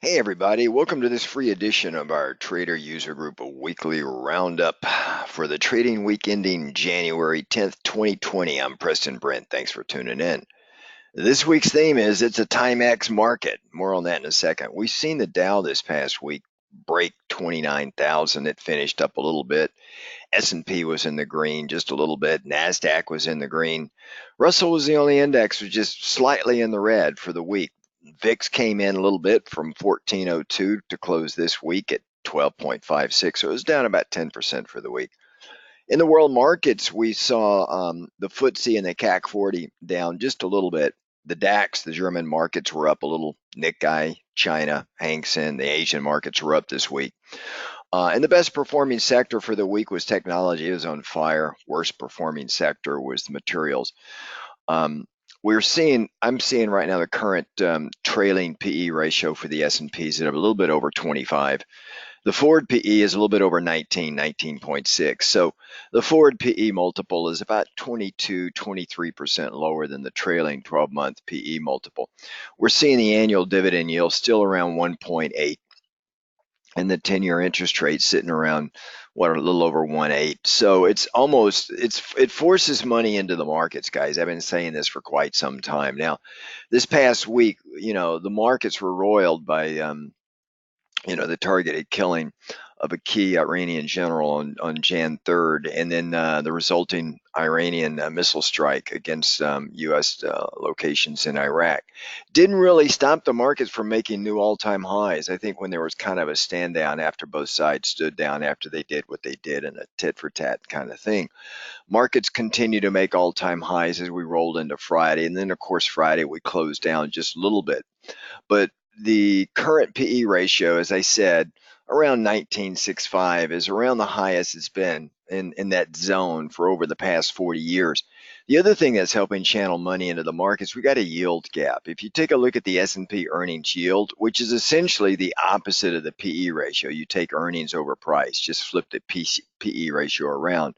Hey everybody, welcome to this free edition of our Trader User Group Weekly Roundup for the trading week ending January 10th, 2020. I'm Preston Brent. Thanks for tuning in. This week's theme is it's a Timex market. More on that in a second. We've seen the Dow this past week break 29,000. It finished up a little bit. S&P was in the green just a little bit. NASDAQ was in the green. Russell was the only index was just slightly in the red for the week. VIX came in a little bit from 1402 to close this week at 12.56. So it was down about 10% for the week. In the world markets, we saw the FTSE and the CAC 40 down just a little bit. The DAX, the German markets were up a little. Nikkei, China, Hang Seng, the Asian markets were up this week. And the best performing sector for the week was technology. It was on fire. Worst performing sector was the materials. I'm seeing right now the current trailing PE ratio for the S&P is at a little bit over 25. The forward PE is a little bit over 19.6. So the forward PE multiple is about 23% lower than the trailing 12-month PE multiple. We're seeing the annual dividend yield still around 1.8. And the 10-year interest rate sitting around a little over 1.8. So it forces money into the markets, guys. I've been saying this for quite some time now. This past week, the markets were roiled by the targeted killing of a key Iranian general on Jan 3rd, and then the resulting Iranian missile strike against U.S. Locations in Iraq. Didn't really stop the markets from making new all-time highs. I think when there was kind of a stand down after both sides stood down after they did what they did in a tit-for-tat kind of thing, markets continue to make all-time highs as we rolled into Friday, and then of course Friday we closed down just a little bit. But the current PE ratio, as I said, around 19.65 is around the highest it's been in that zone for over the past 40 years. The other thing that's helping channel money into the markets, we got a yield gap. If you take a look at the S&P Earnings Yield, which is essentially the opposite of the PE ratio, you take earnings over price, just flip the PE ratio around,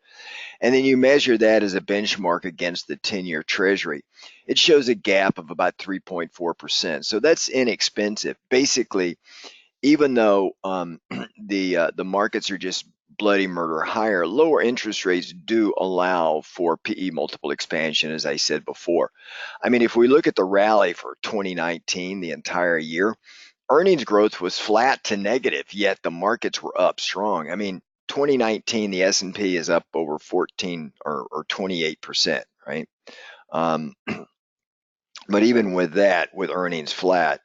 and then you measure that as a benchmark against the 10-year Treasury. It shows a gap of about 3.4%. So that's inexpensive. Basically, even though the markets are just bloody murder higher, lower interest rates do allow for PE multiple expansion, as I said before. I mean, if we look at the rally for 2019, the entire year, earnings growth was flat to negative, yet the markets were up strong. I mean, 2019, the S&P is up over 14 or 28%, right? But even with that, with earnings flat,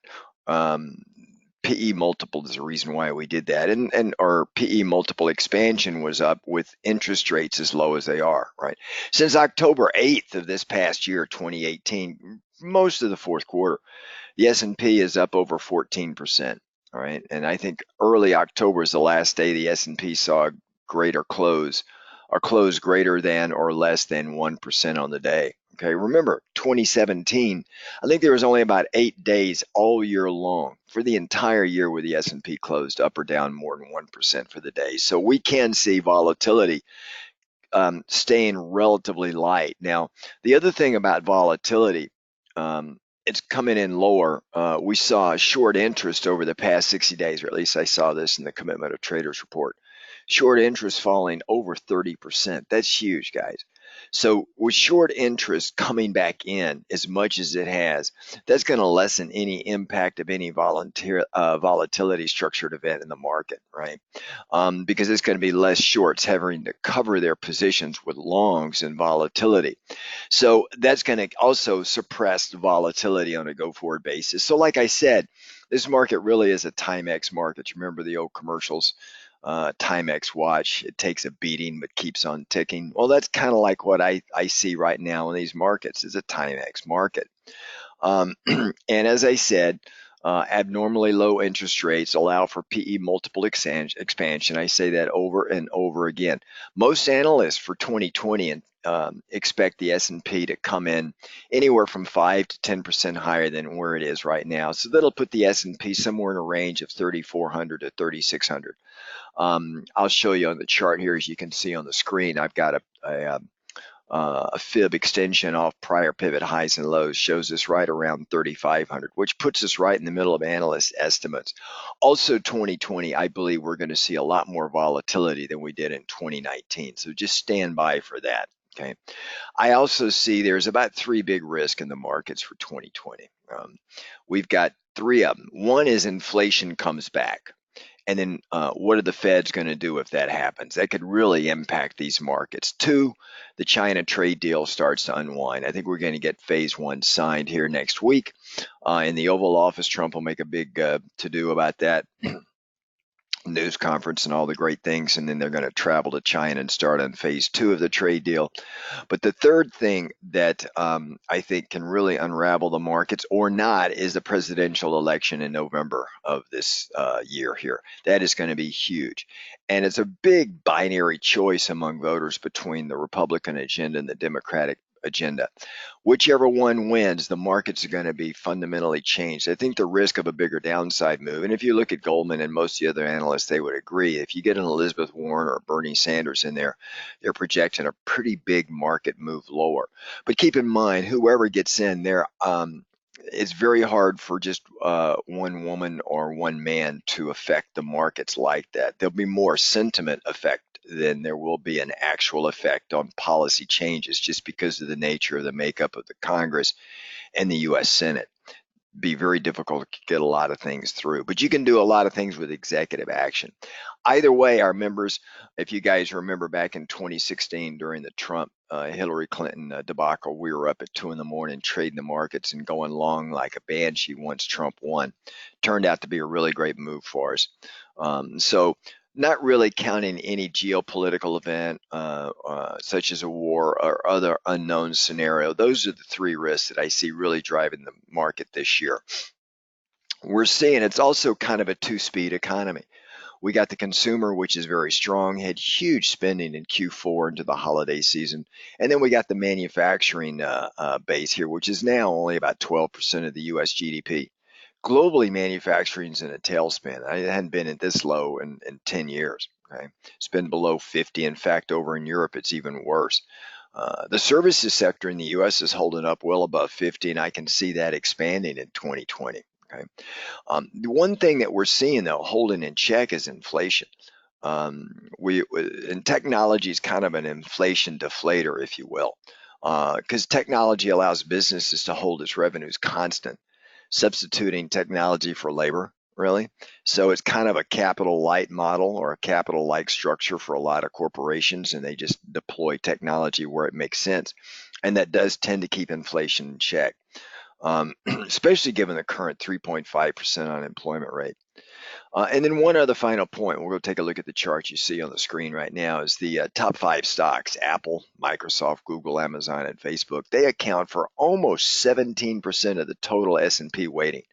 PE multiple is the reason why we did that. And our PE multiple expansion was up with interest rates as low as they are, right? Since October 8th of this past year, 2018, most of the fourth quarter, the S&P is up over 14%, all right? And I think early October is the last day the S&P saw a greater close, or close greater than or less than 1% on the day. Okay, remember 2017, I think there was only about 8 days all year long for the entire year where the S&P closed up or down more than 1% for the day. So we can see volatility staying relatively light. Now, the other thing about volatility, it's coming in lower. We saw short interest over the past 60 days, or at least I saw this in the Commitment of Traders report. Short interest falling over 30%. That's huge, guys. So with short interest coming back in as much as it has, that's going to lessen any impact of any volatility structured event in the market, right? Because it's going to be less shorts having to cover their positions with longs and volatility. So that's going to also suppress the volatility on a go-forward basis. So like I said, this market really is a Timex market. You remember the old commercials? Timex watch, it takes a beating but keeps on ticking. Well, that's kind of like what I see right now in these markets is a Timex market. And as I said, abnormally low interest rates allow for PE multiple expansion. I say that over and over again. Most analysts for 2020 expect the S&P to come in anywhere from 5 to 10% higher than where it is right now. So that'll put the S&P somewhere in a range of 3,400 to 3,600. I'll show you on the chart here, as you can see on the screen. I've got a fib extension off prior pivot highs and lows shows us right around 3,500, which puts us right in the middle of analyst estimates. Also, 2020, I believe we're going to see a lot more volatility than we did in 2019. So just stand by for that. Okay. I also see there's about three big risks in the markets for 2020. We've got three of them. One is inflation comes back. And then what are the Feds going to do if that happens? That could really impact these markets. Two, the China trade deal starts to unwind. I think we're going to get phase one signed here next week. In the Oval Office, Trump will make a big to-do about that news conference and all the great things, and then they're going to travel to China and start on phase two of the trade deal. But the third thing that I think can really unravel the markets or not is the presidential election in November of this year here. That is going to be huge. And it's a big binary choice among voters between the Republican agenda and the Democratic agenda. Whichever one wins, the markets are going to be fundamentally changed. I think the risk of a bigger downside move, and if you look at Goldman and most of the other analysts, they would agree. If you get an Elizabeth Warren or Bernie Sanders in there, they're projecting a pretty big market move lower. But keep in mind, whoever gets in there, it's very hard for just one woman or one man to affect the markets like that. There'll be more sentiment effect than there will be an actual effect on policy changes just because of the nature of the makeup of the Congress and the U.S. Senate. Be very difficult to get a lot of things through, but you can do a lot of things with executive action. Either way, our members, if you guys remember back in 2016 during the Trump Hillary Clinton debacle, we were up at 2 in the morning trading the markets and going long like a banshee once Trump won. Turned out to be a really great move for us. So not really counting any geopolitical event such as a war or other unknown scenario. Those are the three risks that I see really driving the market this year. We're seeing it's also kind of a two-speed economy. We got the consumer, which is very strong, had huge spending in Q4 into the holiday season. And then we got the manufacturing base here, which is now only about 12% of the US GDP. Globally, manufacturing is in a tailspin. It hadn't been at this low in 10 years. Okay, it's been below 50. In fact, over in Europe, it's even worse. The services sector in the U.S. is holding up well above 50, and I can see that expanding in 2020. Okay, the one thing that we're seeing though holding in check is inflation. And technology is kind of an inflation deflator, if you will, because technology allows businesses to hold its revenues constant, substituting technology for labor, really. So it's kind of a capital light model or a capital like structure for a lot of corporations, and they just deploy technology where it makes sense. And that does tend to keep inflation in check, especially given the current 3.5% unemployment rate. And then one other final point, we'll go take a look at the chart you see on the screen right now, is the top 5 stocks: Apple, Microsoft, Google, Amazon, and Facebook. They account for almost 17% of the total S&P weighting.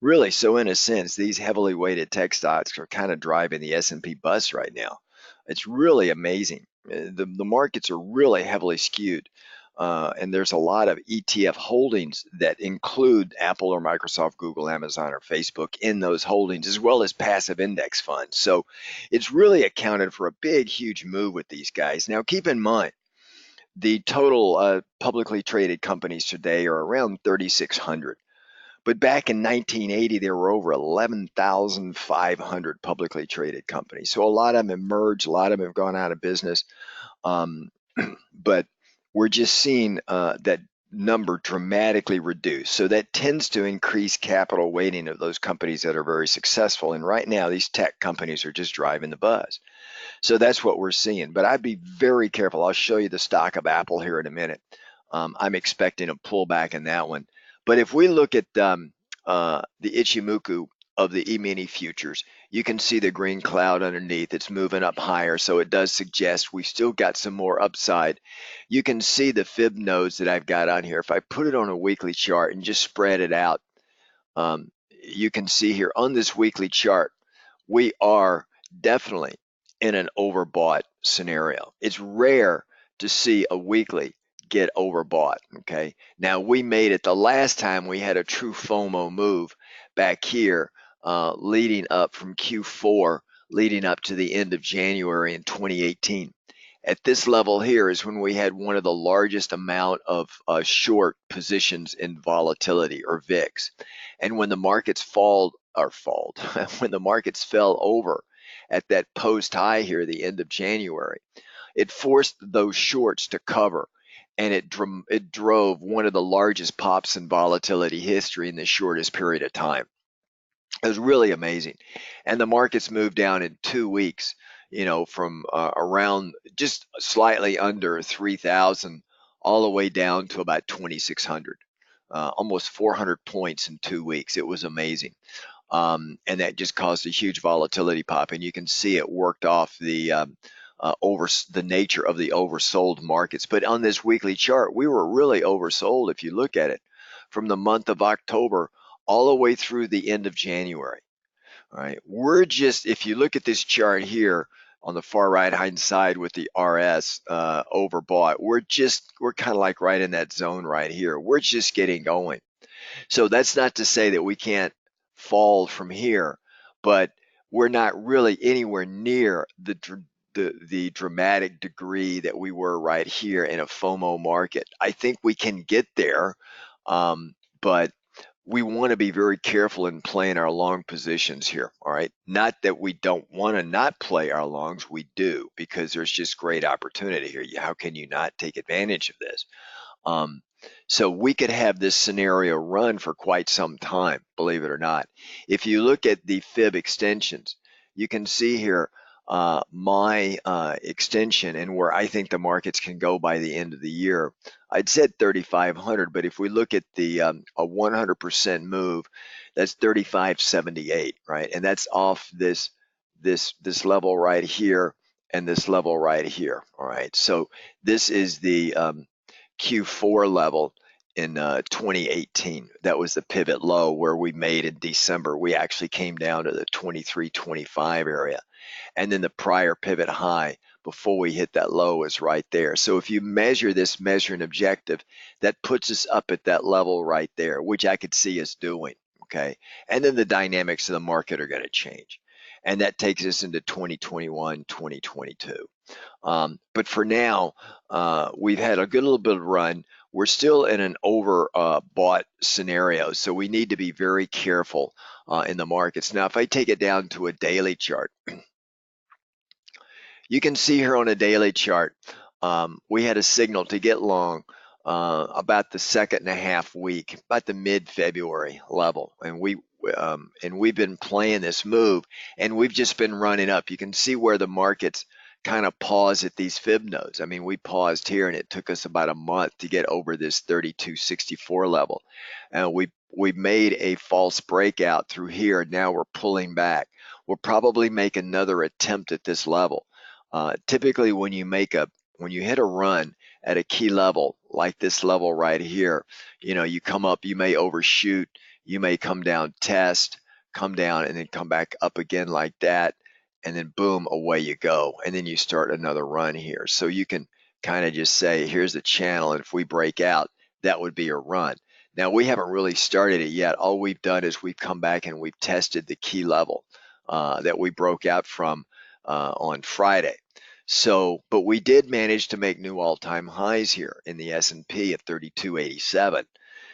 Really, so in a sense, these heavily weighted tech stocks are kind of driving the S&P bus right now. It's really amazing. The markets are really heavily skewed. And there's a lot of ETF holdings that include Apple or Microsoft, Google, Amazon, or Facebook in those holdings, as well as passive index funds. So it's really accounted for a big, huge move with these guys. Now, keep in mind, the total publicly traded companies today are around 3,600. But back in 1980, there were over 11,500 publicly traded companies. So a lot of them have merged, a lot of them have gone out of business. But we're just seeing that number dramatically reduced. So that tends to increase capital weighting of those companies that are very successful. And right now, these tech companies are just driving the buzz. So that's what we're seeing. But I'd be very careful. I'll show you the stock of Apple here in a minute. I'm expecting a pullback in that one. But if we look at the Ichimoku of the E-mini futures, you can see the green cloud underneath. It's moving up higher, so it does suggest we've still got some more upside. You can see the fib nodes that I've got on here. If I put it on a weekly chart and just spread it out, you can see here on this weekly chart, we are definitely in an overbought scenario. It's rare to see a weekly get overbought. Okay, now we made it the last time we had a true FOMO move back here, leading up from Q4, leading up to the end of January in 2018. At this level here is when we had one of the largest amount of short positions in volatility, or VIX. And when the markets when the markets fell over at that post high here, the end of January, it forced those shorts to cover, and it drove one of the largest pops in volatility history in the shortest period of time. It was really amazing. And the markets moved down in 2 weeks, from around just slightly under 3,000 all the way down to about 2,600, almost 400 points in 2 weeks. It was amazing. And that just caused a huge volatility pop. And you can see it worked off the nature of the oversold markets. But on this weekly chart, we were really oversold if you look at it from the month of October all the way through the end of January. All right, if you look at this chart here on the far right hand side with the RS overbought, we're kind of like right in that zone right here. We're just getting going. So that's not to say that we can't fall from here, but we're not really anywhere near the dramatic degree that we were right here in a FOMO market. I think we can get there, but we want to be very careful in playing our long positions here. All right, not that we don't want to not play our longs, we do, because there's just great opportunity here. How can you not take advantage of this? Um, so we could have this scenario run for quite some time, believe it or not. If you look at the fib extensions, you can see here my extension and where I think the markets can go by the end of the year. I'd said 3,500, but if we look at the a 100% move, that's 3,578, right? And that's off this level right here and this level right here. All right, so this is the Q4 level in 2018. That was the pivot low where we made in December. We actually came down to the 23.25 area. And then the prior pivot high before we hit that low is right there. So if you measure this measuring objective, that puts us up at that level right there, which I could see us doing. Okay. And then the dynamics of the market are going to change. And that takes us into 2021, 2022. But for now, we've had a good little bit of run. We're still in an overbought scenario, so we need to be very careful in the markets. Now, if I take it down to a daily chart, you can see here on a daily chart, we had a signal to get long about the second and a half week, about the mid-February level, and we've been playing this move, and we've just been running up. You can see where the markets kind of pause at these fib nodes. I mean, we paused here, and it took us about a month to get over this 32.64 level, and we made a false breakout through here. Now we're pulling back. We'll probably make another attempt at this level. Typically, when you hit a run at a key level like this level right here, you come up, you may overshoot, you may come down, test, come down, and then come back up again like that, and then boom, away you go, and then you start another run here. So you can kind of just say, here's the channel, and if we break out, that would be a run. Now, we haven't really started it yet. All we've done is we've come back and we've tested the key level that we broke out from on Friday. So, but we did manage to make new all-time highs here in the S&P at 32.87.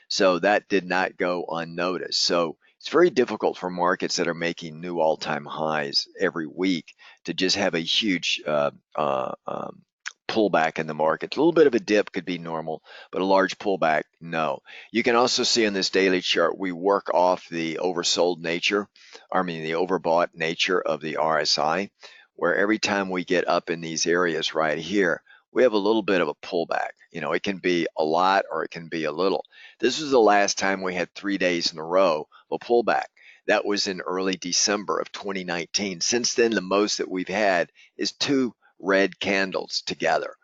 So that did not go unnoticed. So it's very difficult for markets that are making new all-time highs every week to just have a huge pullback in the market. A little bit of a dip could be normal, but a large pullback, no. You can also see in this daily chart, we work off the oversold nature, the overbought nature of the RSI, where every time we get up in these areas right here, we have a little bit of a pullback. It can be a lot or it can be a little. This was the last time we had 3 days in a row of a pullback. That was in early December of 2019. Since then, the most that we've had is 2 red candles together.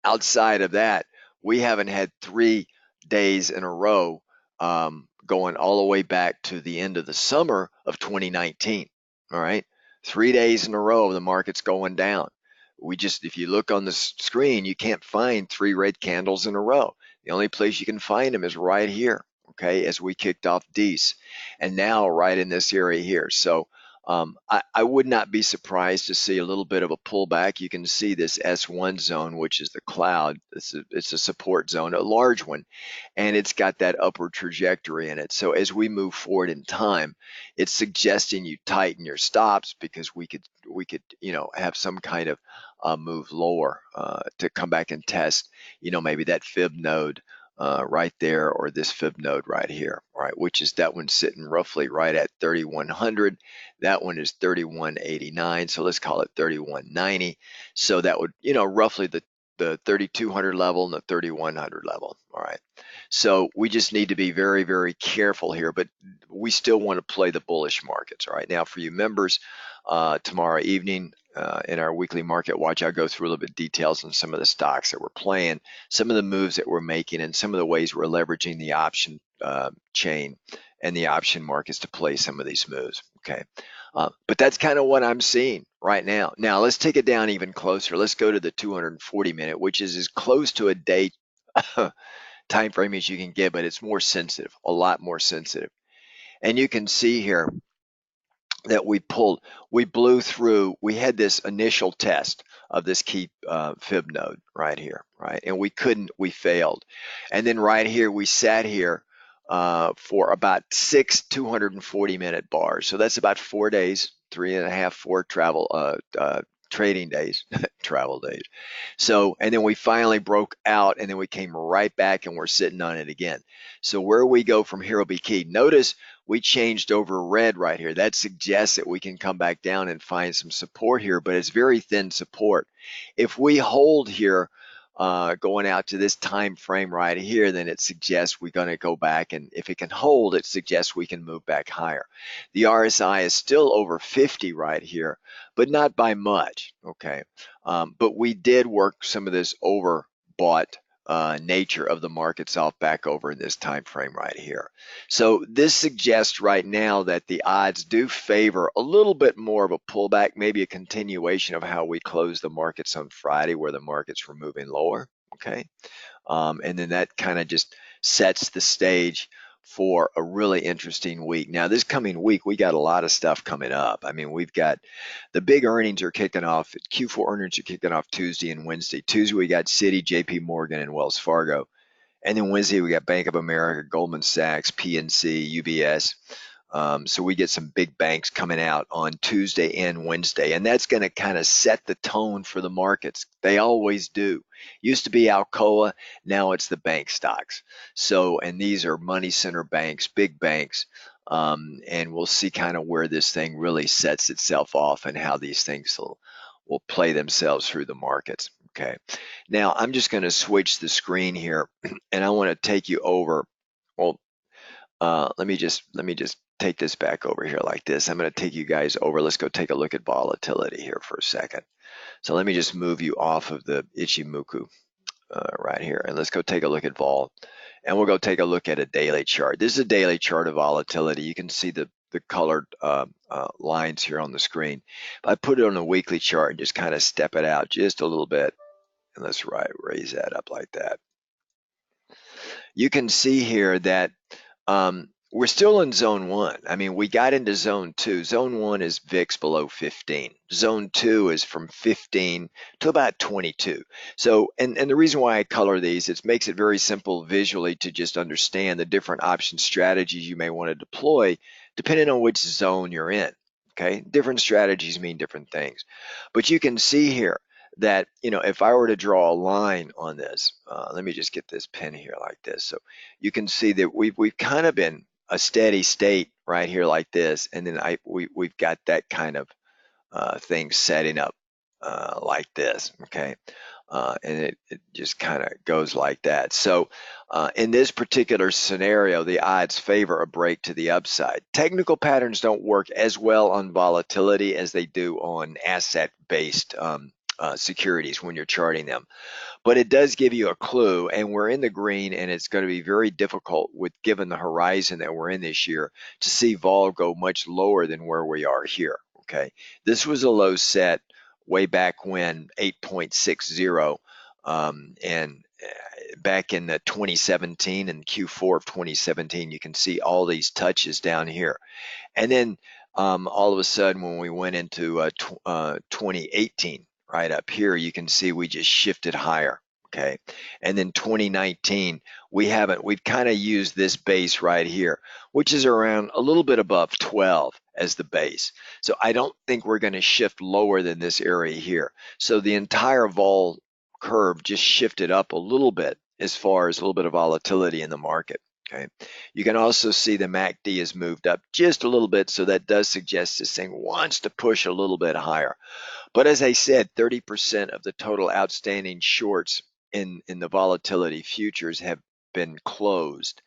Outside of that, we haven't had 3 days in a row going all the way back to the end of the summer of 2019. All right. 3 days in a row, the market's going down. If you look on the screen, you can't find 3 red candles in a row. The only place you can find them is right here, okay, as we kicked off Dece, and now right in this area here. So I would not be surprised to see a little bit of a pullback. You can see this S1 zone, which is the cloud. It's a support zone, a large one, and it's got that upward trajectory in it. So as we move forward in time, it's suggesting you tighten your stops because we could have some kind of move lower to come back and test maybe that fib node right there, or this fib node right here, right, which is that one sitting roughly right at 3100. That one is 3189, so let's call it 3190. So that would roughly the 3200 level and the 3100 level. All right, so we just need to be very, very careful here, but we still want to play the bullish markets. All right, now for you members, tomorrow evening in our weekly market watch, I'll go through a little bit details on some of the stocks that we're playing, some of the moves that we're making, and some of the ways we're leveraging the option chain and the option markets to play some of these moves. Okay, but that's kind of what I'm seeing right now. Now let's take it down even closer. Let's go to the 240 minute, which is as close to a day time frame as you can get, but it's more sensitive, a lot more sensitive. And you can see here that we blew through. We had this initial test of this key fib node right here, right? And we failed. And then right here, we sat here for about 6 240-minute bars. So that's about 4 days, 3.5, 4 trading days, travel days. So, and then we finally broke out, and then we came right back and we're sitting on it again. So where we go from here will be key. Notice we changed over red right here. That suggests that we can come back down and find some support here, but it's very thin support. If we hold here, going out to this time frame right here, then it suggests we're going to go back, and if it can hold, it suggests we can move back higher. The RSI is still over 50 right here, but not by much. Okay, but we did work some of this overbought nature of the markets off back over in this time frame right here. So this suggests right now that the odds do favor a little bit more of a pullback, maybe a continuation of how we closed the markets on Friday, where the markets were moving lower. Okay, and then that kind of just sets the stage for a really interesting week. Now, this coming week, we got a lot of stuff coming up. I mean, we've got the big earnings are kicking off. Q4 earnings are kicking off Tuesday and Wednesday. Tuesday, we got Citi, JP Morgan, and Wells Fargo. And then Wednesday, we got Bank of America, Goldman Sachs, PNC, UBS. So we get some big banks coming out on Tuesday and Wednesday, and that's going to kind of set the tone for the markets. They always do. Used to be Alcoa, now it's the bank stocks. So, and these are money center banks, big banks, and we'll see kind of where this thing really sets itself off and how these things will play themselves through the markets. Okay. Now I'm just going to switch the screen here, and I want to take you over. Well, let me just take this back over here like this. I'm going to take you guys over. Let's go take a look at volatility here for a second. So let me just move you off of the Ichimoku right here, and let's go take a look at vol. And we'll go take a look at a daily chart. This is a daily chart of volatility. You can see the colored lines here on the screen. If I put it on a weekly chart and just kind of step it out just a little bit, and let's raise that up like that. You can see here that we're still in zone one. I mean, we got into zone two. Zone one is VIX below 15. Zone two is from 15 to about 22. So, and the reason why I color these, it makes it very simple visually to just understand the different option strategies you may want to deploy depending on which zone you're in. Okay, different strategies mean different things. But you can see here that, if I were to draw a line on this, let me just get this pen here like this. So you can see that we've kind of been a steady state right here like this, and then we've got that kind of thing setting up like this. Okay, and it just kind of goes like that. So in this particular scenario, the odds favor a break to the upside. Technical patterns don't work as well on volatility as they do on asset-based securities when you're charting them, but it does give you a clue, and we're in the green, and it's going to be very difficult given the horizon that we're in this year to see vol go much lower than where we are here. Okay, this was a low set way back when, 8.60, and back in the 2017 and Q4 of 2017, you can see all these touches down here. And then all of a sudden when we went into 2018, right up here, you can see we just shifted higher. Okay, and then 2019, we've kind of used this base right here, which is around a little bit above 12 as the base. So I don't think we're going to shift lower than this area here. So the entire vol curve just shifted up a little bit as far as a little bit of volatility in the market. Okay, you can also see the MACD has moved up just a little bit, so that does suggest this thing wants to push a little bit higher. But as I said, 30% of the total outstanding shorts in the volatility futures have been closed.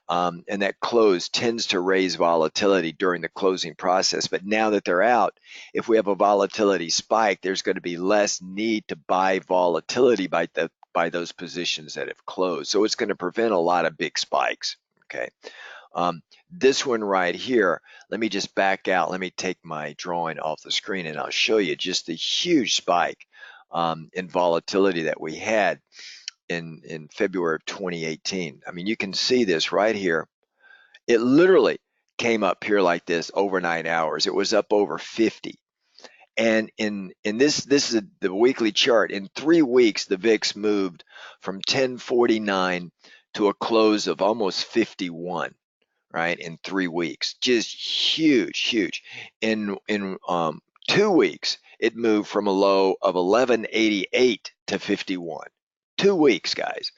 And that close tends to raise volatility during the closing process. But now that they're out, if we have a volatility spike, there's going to be less need to buy volatility by those positions that have closed. So it's going to prevent a lot of big spikes. Okay. This one right here, let me just back out. Let me take my drawing off the screen and I'll show you just the huge spike in volatility that we had in February of 2018. I mean, you can see this right here. It literally came up here like this overnight hours. It was up over 50. And in this is the weekly chart. In 3 weeks, the VIX moved from 1049 to a close of almost 51, right? In 3 weeks, just huge, huge. In 2 weeks, it moved from a low of 1188 to 51. 2 weeks, guys.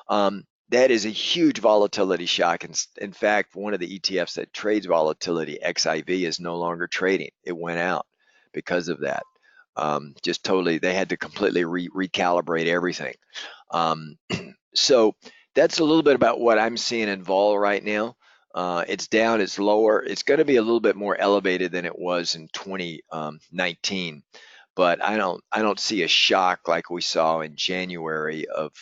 That is a huge volatility shock. In fact, one of the ETFs that trades volatility, XIV, is no longer trading. It went out because of that. Just totally, they had to completely recalibrate everything. So that's a little bit about what I'm seeing in vol right now. It's down, it's lower. It's going to be a little bit more elevated than it was in 2019. But I don't see a shock like we saw in January of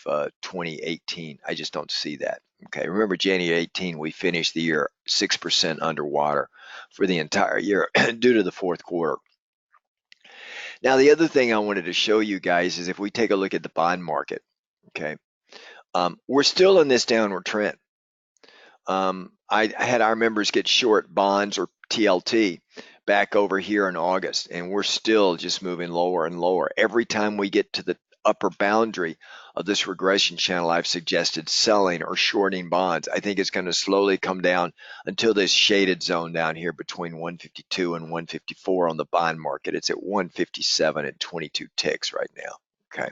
2018. I just don't see that. Okay, remember January 18, we finished the year 6% underwater for the entire year due to the fourth quarter. Now, the other thing I wanted to show you guys is if we take a look at the bond market, okay, we're still in this downward trend. I had our members get short bonds or TLT back over here in August, and we're still just moving lower and lower. Every time we get to the upper boundary of this regression channel, I've suggested selling or shorting bonds. I think it's going to slowly come down until this shaded zone down here between 152 and 154 on the bond market. It's at 157 and 22 ticks right now. Okay.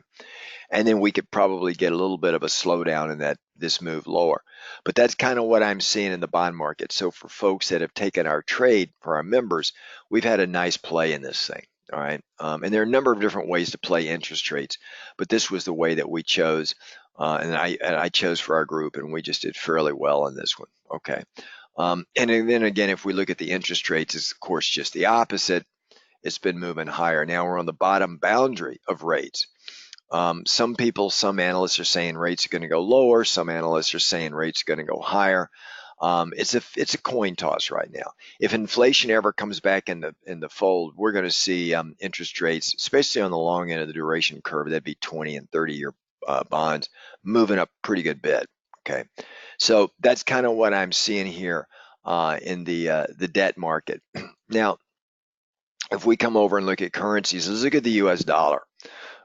And then we could probably get a little bit of a slowdown in this move lower. But that's kind of what I'm seeing in the bond market. So for folks that have taken our trade, for our members, we've had a nice play in this thing. All right. And there are a number of different ways to play interest rates, but this was the way that we chose. And I chose for our group, and we just did fairly well in this one. Okay. And then again, if we look at the interest rates, it's of course just the opposite. It's been moving higher. Now we're on the bottom boundary of rates. Some analysts are saying rates are going to go lower. Some analysts are saying rates are going to go higher. It's a coin toss right now. If inflation ever comes back in the fold, we're going to see interest rates, especially on the long end of the duration curve, that'd be 20 and 30-year bonds, moving up pretty good bit. Okay, so that's kind of what I'm seeing here in the debt market. Now, if we come over and look at currencies, let's look at the U.S. dollar.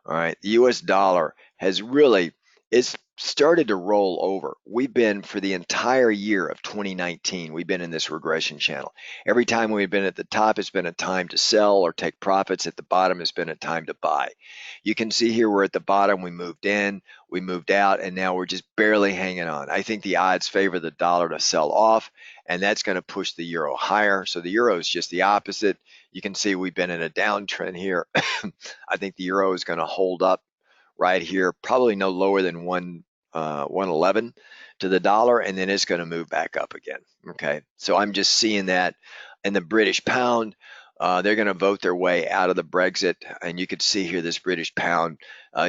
All right, the US dollar has really, it's started to roll over. We've been, for the entire year of 2019, we've been in this regression channel. Every time we've been at the top, it's been a time to sell or take profits. At the bottom, it's been a time to buy. You can see here we're at the bottom, we moved in, we moved out, and now we're just barely hanging on. I think the odds favor the dollar to sell off, and that's going to push the euro higher. So the euro is just the opposite. You can see we've been in a downtrend here. I think the euro is going to hold up right here, probably no lower than 111 to the dollar, and then it's going to move back up again. Okay, so I'm just seeing that. And the British pound, they're going to vote their way out of the Brexit, and you can see here this British pound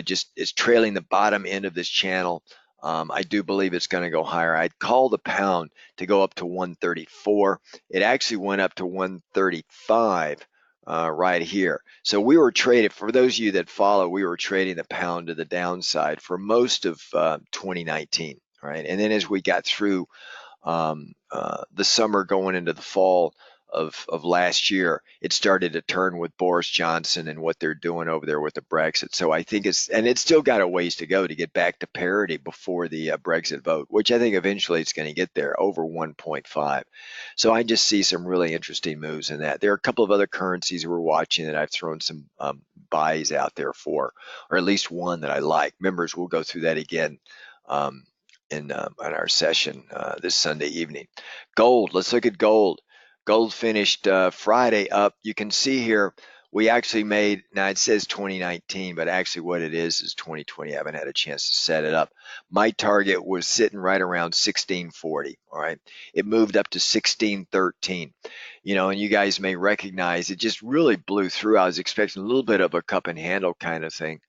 just is trailing the bottom end of this channel. I do believe it's going to go higher. I'd call the pound to go up to 134. It actually went up to 135 right here. So we were traded, for those of you that follow, we were trading the pound to the downside for most of 2019, right? And then as we got through the summer going into the fall of last year, it started to turn with Boris Johnson and what they're doing over there with the Brexit. So I think it's still got a ways to go to get back to parity before the Brexit vote, which I think eventually it's going to get there over 1.5. So I just see some really interesting moves in that. There are a couple of other currencies we're watching that I've thrown some buys out there for, or at least one that I like. Members, we'll go through that again um, in our session this Sunday evening. Gold. Let's look at gold. Gold finished Friday up. You can see here we actually made, now it says 2019, but actually what it is 2020. I haven't had a chance to set it up. My target was sitting right around 1640. All right. It moved up to 1613. You know, and you guys may recognize it just really blew through. I was expecting a little bit of a cup and handle kind of thing.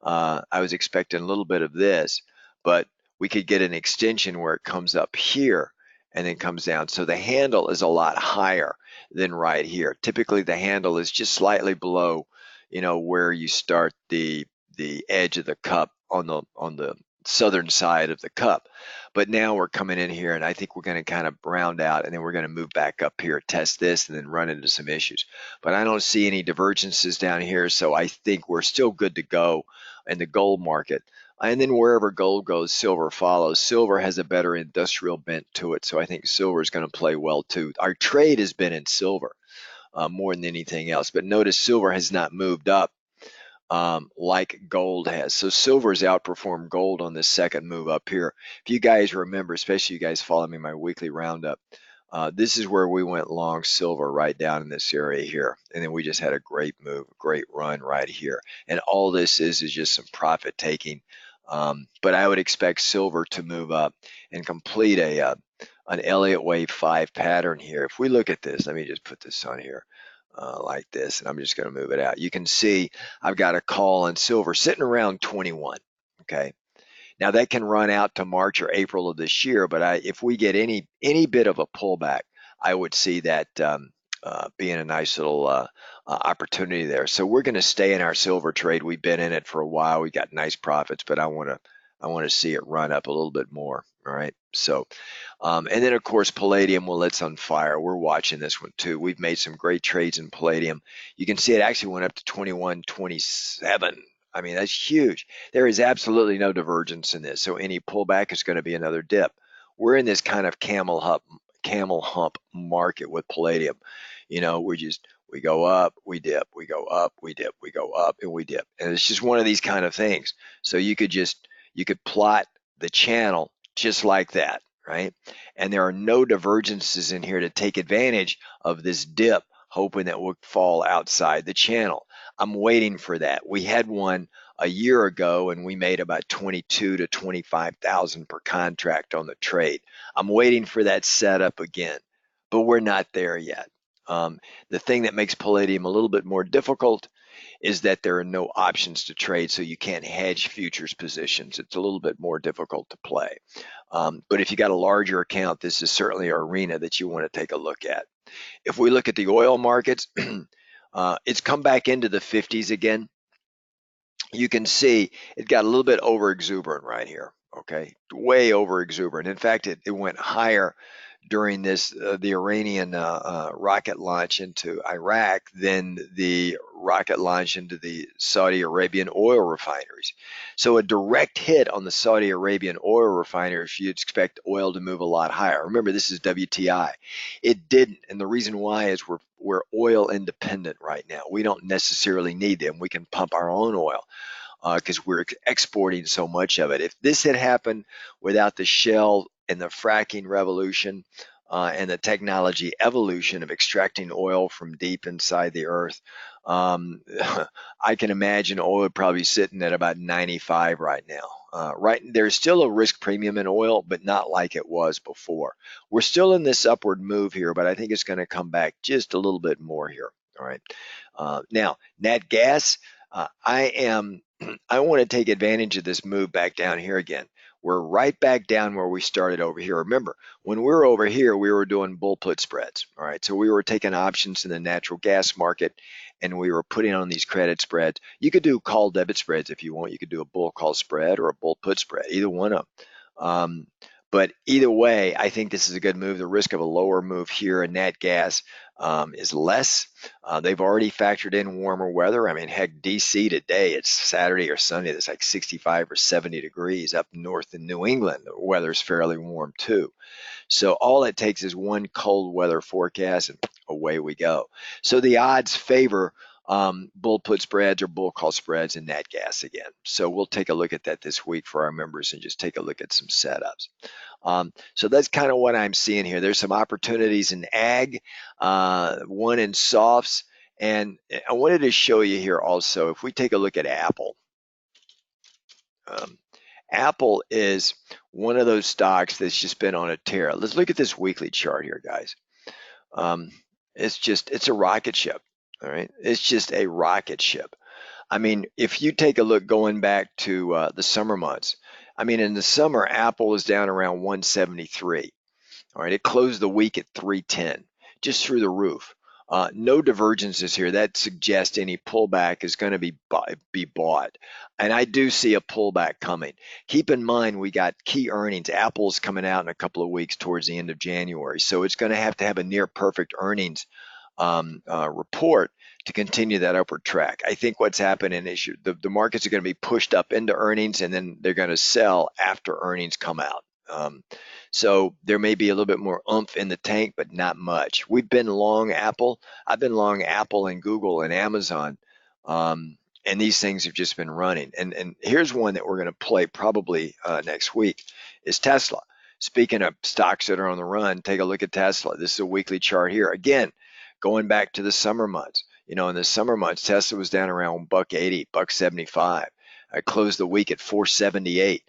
I was expecting a little bit of this, but we could get an extension where it comes up here and then comes down. So the handle is a lot higher than right here. Typically the handle is just slightly below, you know, where you start the edge of the cup on the southern side of the cup. But now we're coming in here and I think we're going to kind of round out and then we're going to move back up here, test this and then run into some issues. But I don't see any divergences down here, so I think we're still good to go in the gold market. And then wherever gold goes, silver follows. Silver has a better industrial bent to it, so I think silver is going to play well too. Our trade has been in silver more than anything else, but notice silver has not moved up like gold has. So silver has outperformed gold on this second move up here. If you guys remember, especially you guys follow me in my weekly roundup, this is where we went long silver right down in this area here. And then we just had a great move, a great run right here. And all this is just some profit taking. But I would expect silver to move up and complete an Elliott Wave 5 pattern here. If we look at this, let me just put this on here like this, and I'm just going to move it out. You can see I've got a call on silver sitting around 21. Okay. Now that can run out to March or April of this year, but if we get any bit of a pullback, I would see that being a nice little opportunity there. So we're going to stay in our silver trade. We've been in it for a while. We got nice profits, but I want to see it run up a little bit more. All right. So and then of course Palladium, well, it's on fire. We're watching this one too. We've made some great trades in Palladium. You can see it actually went up to 21.27. I mean, that's huge. There is absolutely no divergence in this. So any pullback is going to be another dip. We're in this kind of camel hump market with Palladium. You know, we go up, we dip, we go up, we dip, we go up, and we dip. And it's just one of these kind of things. So you could plot the channel just like that, right? And there are no divergences in here to take advantage of this dip, hoping that we'll fall outside the channel. I'm waiting for that. We had one a year ago and we made about 22 to 25,000 per contract on the trade. I'm waiting for that setup again, but we're not there yet. The thing that makes Palladium a little bit more difficult is that there are no options to trade, so you can't hedge futures positions. It's a little bit more difficult to play. But if you got a larger account, this is certainly an arena that you want to take a look at. If we look at the oil markets, it's come back into the 50s again. You can see it got a little bit over exuberant right here. Okay, way over exuberant. In fact, it went higher during this the Iranian rocket launch into Iraq than the rocket launch into the Saudi Arabian oil refineries. So a direct hit on the Saudi Arabian oil refineries, you'd expect oil to move a lot higher. Remember, this is WTI. It didn't, and the reason why is we're oil independent right now. We don't necessarily need them. We can pump our own oil because we're exporting so much of it. If this had happened without the shale and the fracking revolution and the technology evolution of extracting oil from deep inside the earth, I can imagine oil would probably be sitting at about 95 right now. Right, there's still a risk premium in oil, but not like it was before. We're still in this upward move here, but I think it's going to come back just a little bit more here. All right. Now, nat gas, I want to take advantage of this move back down here again. We're right back down where we started over here. Remember, when we were over here, we were doing bull put spreads. All right, so we were taking options in the natural gas market, and we were putting on these credit spreads. You could do call debit spreads if you want. You could do a bull call spread or a bull put spread, either one of them. But either way, I think this is a good move. The risk of a lower move here in nat gas is less. They've already factored in warmer weather. I mean, heck, DC today, it's Saturday or Sunday, it's like 65 or 70 degrees. Up north in New England, the weather's fairly warm too. So all it takes is one cold weather forecast and away we go. So the odds favor bull put spreads or bull call spreads in nat gas again. So we'll take a look at that this week for our members and just take a look at some setups. So that's kind of what I'm seeing here. There's some opportunities in ag, one in softs, and I wanted to show you here also, if we take a look at Apple. Um, Apple is one of those stocks that's just been on a tear. Let's look at this weekly chart here, guys. Um, it's a rocket ship. All right. It's just a rocket ship. I mean, if you take a look going back to the summer months, I mean, in the summer, Apple was down around 173. All right, it closed the week at 310, just through the roof. No divergences here. That suggests any pullback is going to be bought. And I do see a pullback coming. Keep in mind, we got key earnings. Apple's coming out in a couple of weeks towards the end of January. So it's going to have a near perfect earnings report to continue that upward track. I think what's happening is the markets are going to be pushed up into earnings, and then they're going to sell after earnings come out. So there may be a little bit more oomph in the tank, but not much. We've been long Apple. I've been long Apple and Google and Amazon, and these things have just been running. And here's one that we're going to play probably next week is Tesla. Speaking of stocks that are on the run, take a look at Tesla. This is a weekly chart here. Again, going back to the summer months. You know, in the summer months, Tesla was down around $1.80, $1.75. I closed the week at 478.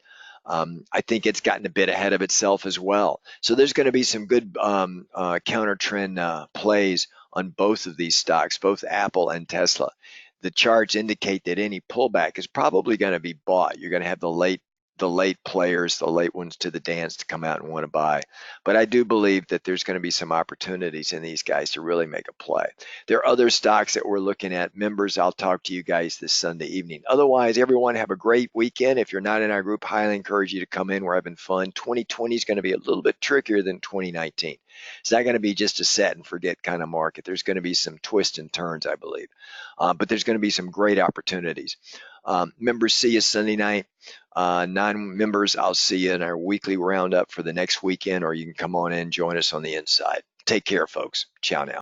I think it's gotten a bit ahead of itself as well. So there's going to be some good counter trend plays on both of these stocks, both Apple and Tesla. The charts indicate that any pullback is probably going to be bought. You're going to have the late players, the late ones to the dance to come out and want to buy. But I do believe that there's going to be some opportunities in these guys to really make a play. There are other stocks that we're looking at. Members, I'll talk to you guys this Sunday evening. Otherwise, everyone have a great weekend. If you're not in our group, highly encourage you to come in. We're having fun. 2020 is going to be a little bit trickier than 2019. It's not going to be just a set and forget kind of market. There's going to be some twists and turns, I believe. But there's going to be some great opportunities. Members, see you Sunday night. Non-members, I'll see you in our weekly roundup for the next weekend, or you can come on in and join us on the inside. Take care, folks. Ciao now.